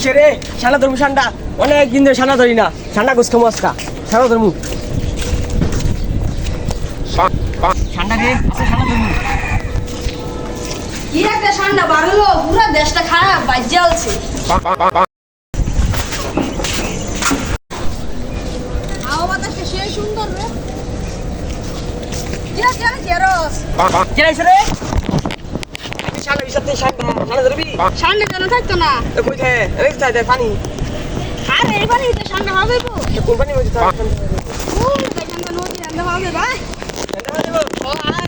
সেরে সানা ধরবো ঠান্ডা অনেক দিন ধরে সানা ধরি না ঠান্ডা গোস খামো আজকা সানা ধরবো ঠান্ডা রে আছে সানা ধরবো কি একটা ঠান্ডা বাড়লো পুরো দেশটা খারাপ বাজ্যা আছে হাওয়া বাতাসটা সেই সুন্দর রে জিরা জিরা জিরোস কেরাইছে রে সানা বিসাতে সানা ধরবি ঠান্ডা যেন থাকতো না কই থাকে এই তাই তাই পানি আর এই পানি তো ঠান্ডা হবে গো কোন পানি মধ্যে ঠান্ডা ও ভাই ঠান্ডা নদী ঠান্ডা হবে ভাই ও আর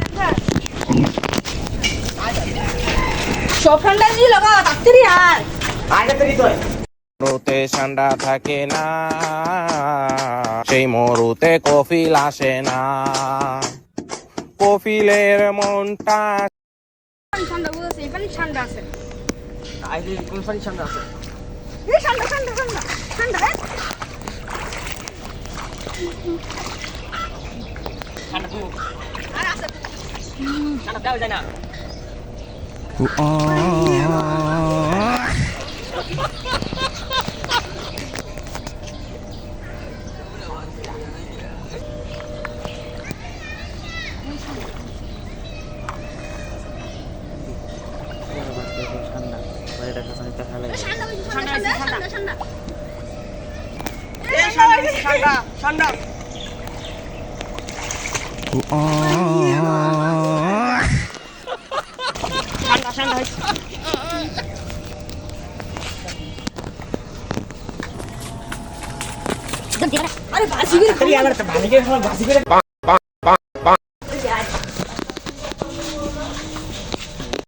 সব ঠান্ডা জি লাগা তাড়াতাড়ি আর আগে তো দিতই মরুতে ঠান্ডা থাকে না সেই মরুতে কফিল আসে না কফিলের মনটা ঠান্ডা বলছে এই পানি ঠান্ডা আছে আইলে কোন পানি ঠান্ডা আছে এই ঠান্ডা ঠান্ডা ঠান্ডা ঠান্ডা রে ঠান্ডা তো আর আছে ঠান্ডা দাও যায় না ঠান্ডা ঠান্ডা ঠান্ডা এই ঠান্ডা ঠান্ডা ঠান্ডা ঠান্ডা হইছে আরে বাজি করে আরে আমার তো ভালো করে